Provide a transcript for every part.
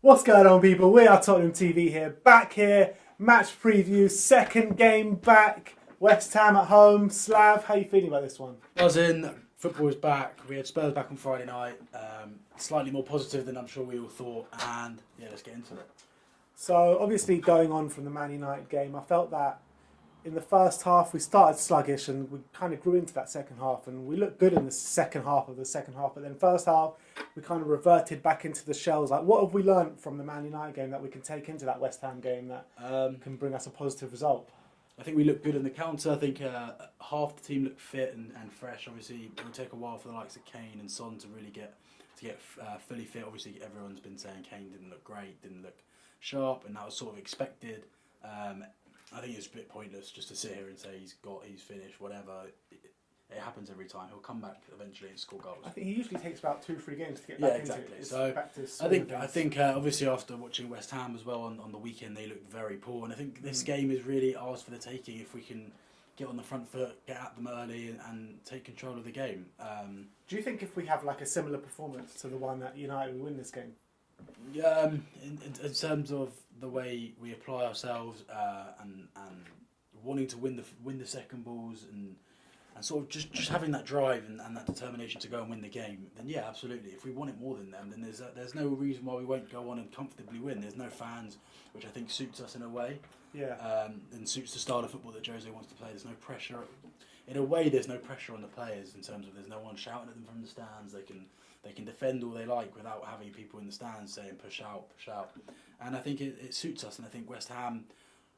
What's going on, people? We are Tottenham TV here, back here, match preview, second game back, West Ham at home. Slav, how are you feeling about this one? Buzzing, football is back, we had Spurs back on Friday night, slightly more positive than I'm sure we all thought, and yeah, let's get into it. So, obviously going on from the Man United game, I felt that in the first half we started sluggish and we kind of grew into that second half, and we looked good in the second half, but then first half we kind of reverted back into the shells. Like, what have we learnt from the Man United game that we can take into that West Ham game that can bring us a positive result? I think we looked good in the counter. I think half the team looked fit and fresh. Obviously, it will take a while for the likes of Kane and Son to really get fully fit. Obviously, everyone's been saying Kane didn't look great, didn't look sharp, and that was sort of expected. I think it's a bit pointless just to sit here and say he's finished, whatever. It happens every time. He'll come back eventually and score goals. I think he usually takes about 2-3 games to get back into it. So I think obviously after watching West Ham as well on the weekend, they looked very poor, and I think this game is really ours for the taking if we can get on the front foot, get at them early, and take control of the game. Do you think if we have like a similar performance to the one that United will win this game? Yeah, in terms of the way we apply ourselves and wanting to win the second balls and sort of just having that drive and that determination to go and win the game, then yeah, absolutely. If we want it more than them, then there's no reason why we won't go on and comfortably win. There's no fans, which I think suits us in a way. Yeah. And suits the style of football that Jose wants to play. There's no pressure. In a way, there's no pressure on the players in terms of there's no one shouting at them from the stands. They can defend all they like without having people in the stands saying push out, push out. And I think it suits us. And I think West Ham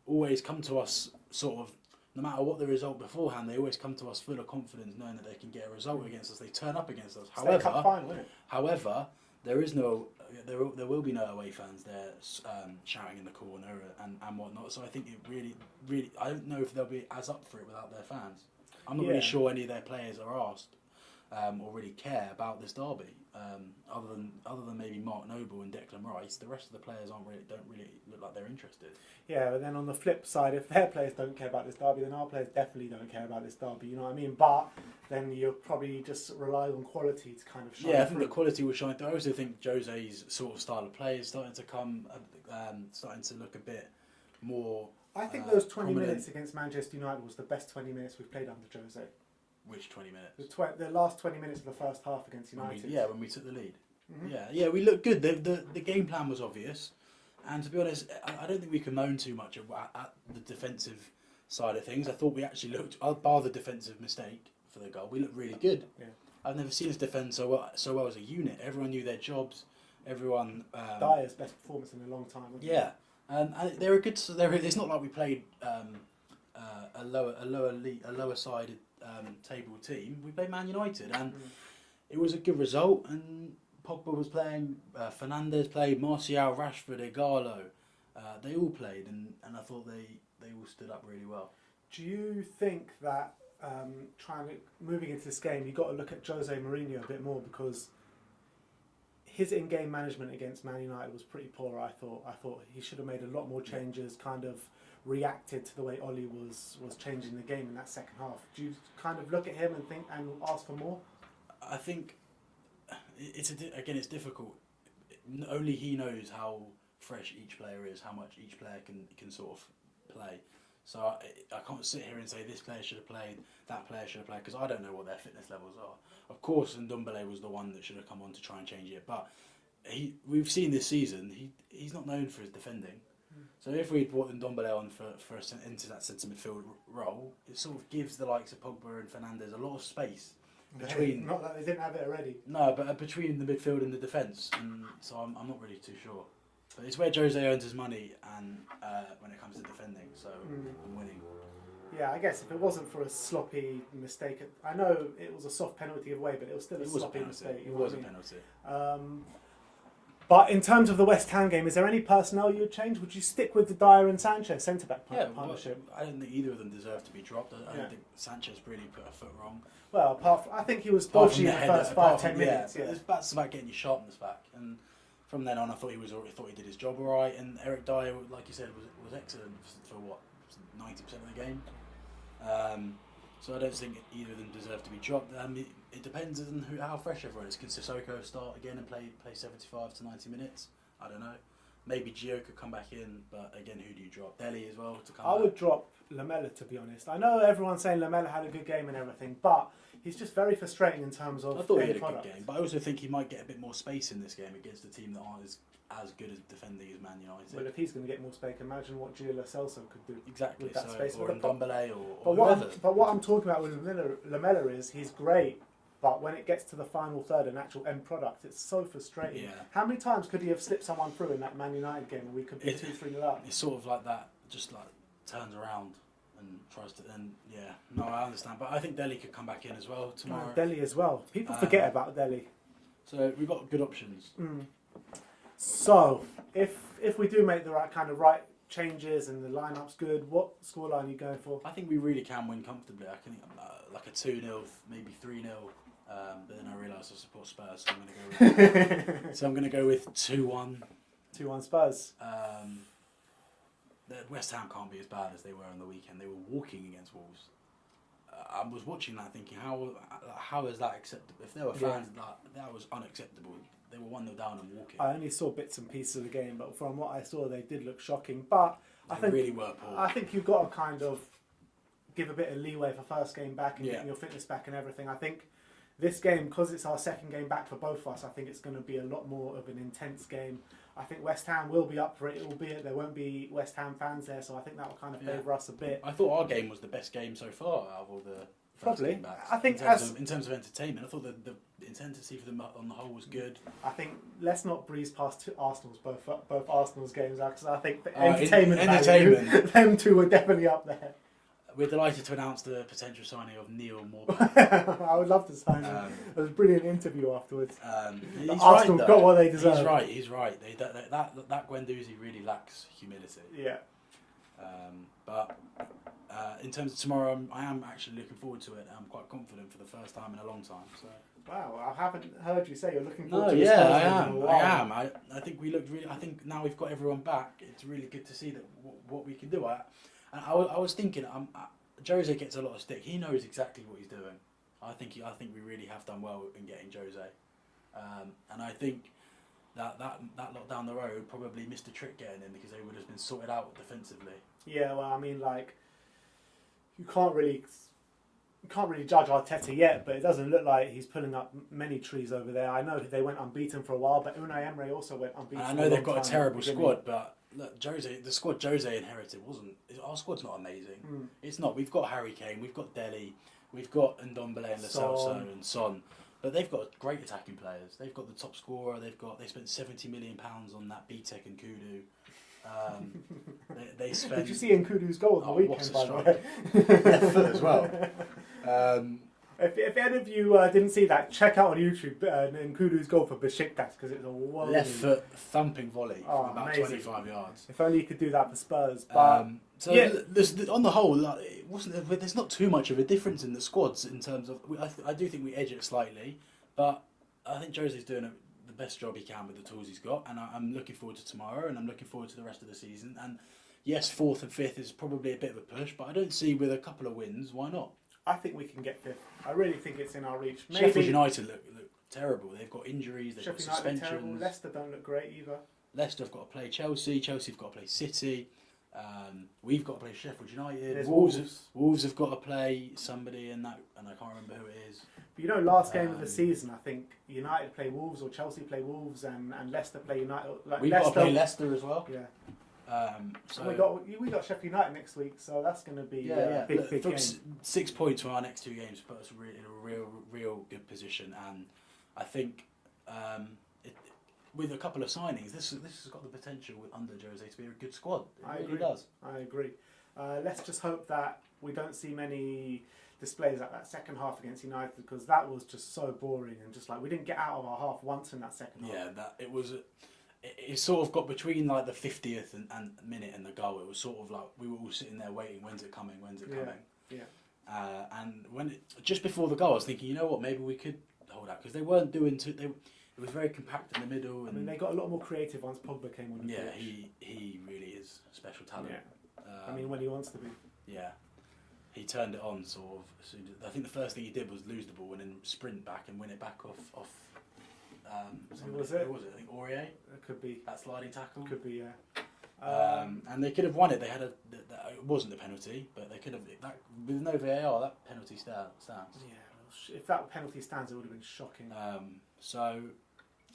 always come to us sort of, no matter what the result beforehand, they always come to us full of confidence, knowing that they can get a result against us. They turn up against us. However, there will be no away fans there shouting in the corner and whatnot. So I think it really, I don't know if they'll be as up for it without their fans. I'm not really sure any of their players are asked or really care about this derby. Other than maybe Mark Noble and Declan Rice, the rest of the players don't really look like they're interested. Yeah, but then on the flip side, if their players don't care about this derby, then our players definitely don't care about this derby. You know what I mean? But then you'll probably just rely on quality to kind of shine. Yeah, I think the quality will shine through. I also think Jose's sort of style of play is starting to come, starting to look a bit more. I think those 20 minutes against Manchester United was the best 20 minutes we've played under Jose. Which 20 minutes? The last 20 minutes of the first half against United. When we took the lead. Mm-hmm. Yeah, we looked good. The game plan was obvious, and to be honest, I don't think we can moan too much at the defensive side of things. I thought we actually looked, bar the defensive mistake for the goal, we looked really good. Yeah. I've never seen us defend so well as a unit. Everyone knew their jobs. Everyone. Dyer's best performance in a long time. Yeah, and they're a good. It's not like we played a lower sided table team. We played Man United, and it was a good result. And Pogba was playing, Fernandes played, Martial, Rashford, Igalo. They all played, and I thought they all stood up really well. Do you think that moving into this game, you got to look at Jose Mourinho a bit more, because his in-game management against Man United was pretty poor. I thought he should have made a lot more changes. Kind of reacted to the way Oli was changing the game in that second half. Do you kind of look at him and think and ask for more? I think it's difficult. Only he knows how fresh each player is, how much each player can sort of play. So I can't sit here and say this player should have played, that player should have played, because I don't know what their fitness levels are. Of course, Ndombele was the one that should have come on to try and change it, but we've seen this season he's not known for his defending. So if we brought Ndombele on into that centre midfield role, it sort of gives the likes of Pogba and Fernandes a lot of space between. Not that they didn't have it already. No, but between the midfield and the defence, and so I'm not really too sure. But it's where Jose earns his money, and when it comes to defending, so I'm winning. Yeah, I guess if it wasn't for a sloppy mistake, I know it was a soft penalty away, but it was still a sloppy mistake. It was a penalty. But in terms of the West Ham game, is there any personnel you would change? Would you stick with the Dyer and Sanchez centre-back partnership? I don't think either of them deserve to be dropped. I don't think Sanchez really put a foot wrong. Well, I think he was dodgy in the first 5-10 minutes. Yeah. It's about getting your sharpness back. And from then on, I thought he did his job all right. And Eric Dyer, like you said, was excellent for 90% of the game. So I don't think either of them deserve to be dropped. It depends on how fresh everyone is. Can Sissoko start again and play 75 to 90 minutes? I don't know. Maybe Gio could come back in, but again, who do you drop? Dele as well to come back? I would drop Lamela, to be honest. I know everyone's saying Lamela had a good game and everything, but he's just very frustrating in terms of I thought he end had a product. good game, but I also think he might get a bit more space in this game against a team that aren't as good as defending as Man United. Well, if he's going to get more space, imagine what Gio Lo Celso could do Exactly, with that space. or Ndombele or But whoever. what I'm talking about with Lamela is he's great, but when it gets to the final third, an actual end product, it's so frustrating. Yeah. How many times could he have slipped someone through in that Man United game and we could be 2-3 up? It's sort of like that, just like turns around and tries to. And yeah, no, I understand, but I think Dele could come back in as well tomorrow. Dele as well. People forget about Dele. So we've got good options. So if we do make the right changes and the lineup's good, what scoreline are you going for? I think we really can win comfortably. I think like a 2-0, maybe 3-0. But then I realised I support Spurs, so I'm going to go with 2-1. 2-1 Spurs. West Ham can't be as bad as they were on the weekend. They were walking against Wolves. I was watching that thinking, how is that acceptable? If there were fans, that was unacceptable. They were 1-0 down and walking. I only saw bits and pieces of the game, but from what I saw, they did look shocking. But They really were poor. I think you've got to kind of give a bit of leeway for first game back and getting your fitness back and everything. I think this game, because it's our second game back for both of us, I think it's going to be a lot more of an intense game. I think West Ham will be up for it, albeit there won't be West Ham fans there, so I think that will kind of favour us a bit. I thought our game was the best game so far out of all the first Probably. game backs. I think in terms of entertainment, I thought the intensity for them on the whole was good. I think let's not breeze past both Arsenal's games out, because I think the entertainment value, them two were definitely up there. We're delighted to announce the potential signing of Neil Morgan. I would love to sign him. It was a brilliant interview afterwards. Arsenal got what they deserve. He's right. That Guendouzi really lacks humility. Yeah. But in terms of tomorrow, I am actually looking forward to it. I'm quite confident for the first time in a long time. So. Wow, I haven't heard you say you're looking forward to this. Yeah, I am. I think we looked really. I think now we've got everyone back. It's really good to see that what we can do. I was thinking, Jose gets a lot of stick. He knows exactly what he's doing. I think we really have done well in getting Jose, and I think that lot down the road probably missed a trick getting in because they would have been sorted out defensively. Yeah, well, I mean, like you can't really judge Arteta yet, but it doesn't look like he's pulling up many trees over there. I know they went unbeaten for a while, but Unai Emery also went unbeaten. And I know they've got a terrible squad, but. Look, the squad Jose inherited our squad's not amazing. It's not. We've got Harry Kane, we've got Dele, we've got Ndombele and Lo Celso and Son, but they've got great attacking players. They've got the top scorer. They spent £70 million on that BTEC and Kudu. They spent. Did you see Nkudu's goal on the weekend, by the way? Left foot as well. If any of you didn't see that, check out on YouTube Nkudu's goal for Besiktas, because it's a wonderful left foot thumping volley from about amazing. 25 yards. If only you could do that for Spurs. But on the whole, there's not too much of a difference in the squads in terms of. I do think we edge it slightly, but I think Jose's doing the best job he can with the tools he's got, and I'm looking forward to tomorrow, and I'm looking forward to the rest of the season. And yes, 4th and 5th is probably a bit of a push, but I don't see with a couple of wins why not. I think we can get 5th. I really think it's in our reach. Sheffield United look terrible. They've got injuries. They've got suspensions. Terrible. Leicester don't look great either. Leicester have got to play Chelsea. Chelsea have got to play City. We've got to play Sheffield United. Wolves have got to play somebody in that, and I can't remember who it is. But you know, last game of the season, I think United play Wolves or Chelsea play Wolves, and Leicester play United. We've got to play Leicester as well. Yeah. So we got Sheffield United next week, so that's going to be a big game. 6 points from our next 2 games put us in a real good position, and I think with a couple of signings, this has got the potential under Jose to be a good squad. It really does. I agree. Let's just hope that we don't see many displays like that second half against United, because that was just so boring, and just like we didn't get out of our half once in that second half. Yeah, it sort of got between like the 50th and minute and the goal. It was sort of like we were all sitting there waiting, when's it coming? Yeah. And just before the goal, I was thinking, you know what, maybe we could hold out, because they weren't doing too. It was very compact in the middle. And they got a lot more creative once Pogba came on the pitch. he really is special talent. Yeah. When he wants to be. Yeah. he turned it on sort of. I think the first thing he did was lose the ball and then sprint back and win it back off. Who was it? Who was it? I think Aurier. It could be. That sliding tackle. Could be, yeah. And they could have won it. They had it wasn't a penalty, but they could have. With no VAR, that penalty stands. Yeah, if that penalty stands, it would have been shocking. So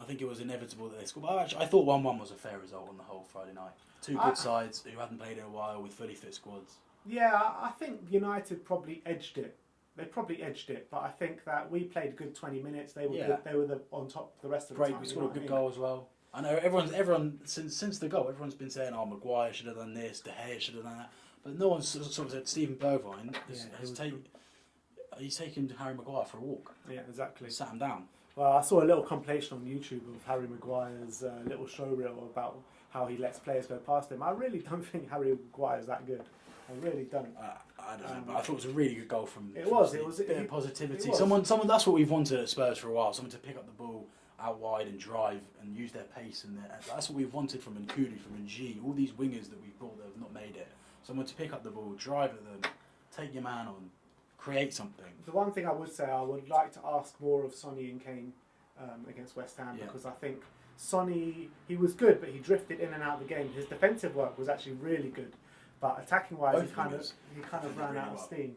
I think it was inevitable that they scored. But actually, I thought 1-1 was a fair result on the whole Friday night. Two good sides who hadn't played in a while with fully fit squads. Yeah, I think United probably edged it. They probably edged it, but I think that we played a good 20 minutes. They were good. They were on top the rest of the time. We scored a good goal as well. I know everyone since the goal, everyone's been saying, "Oh, Maguire should have done this, De Gea should have done that," but no one's sort of said Stephen Bergwijn he's taken Harry Maguire for a walk. Yeah, exactly. Sat him down. Well, I saw a little compilation on YouTube of Harry Maguire's little showreel about how he lets players go past him. I really don't think Harry Maguire is that good. I really don't. I don't know, but I thought it was a really good goal from. It was a bit of positivity. Someone. That's what we've wanted at Spurs for a while. Someone to pick up the ball out wide and drive and use their pace, and that's what we've wanted from Nkudu, from Ng, all these wingers that we've brought that have not made it. Someone to pick up the ball, drive at them, take your man on, create something. The one thing I would say, I would like to ask more of Sonny and Kane against West Ham, because I think Sonny, he was good, but he drifted in and out of the game. His defensive work was actually really good, but attacking wise, he kind of ran out of steam.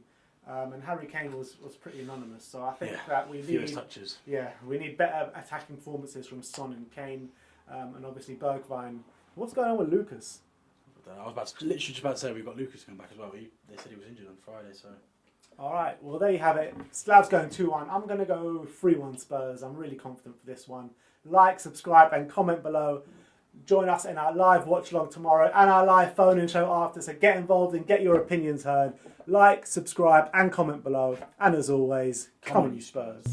And Harry Kane was pretty anonymous, so I think that we need touches. Yeah, we need better attacking performances from Son and Kane, and obviously Bergwijn. What's going on with Lucas? I was literally just about to say we've got Lucas coming back as well. They said he was injured on Friday, so. All right, well there you have it. Slav's going 2-1. I'm going to go 3-1 Spurs. I'm really confident for this one. Like, subscribe, and comment below. Join us in our live watch along tomorrow and our live phone-in show after. So get involved and get your opinions heard. Like, subscribe, and comment below. And as always, come on, you Spurs.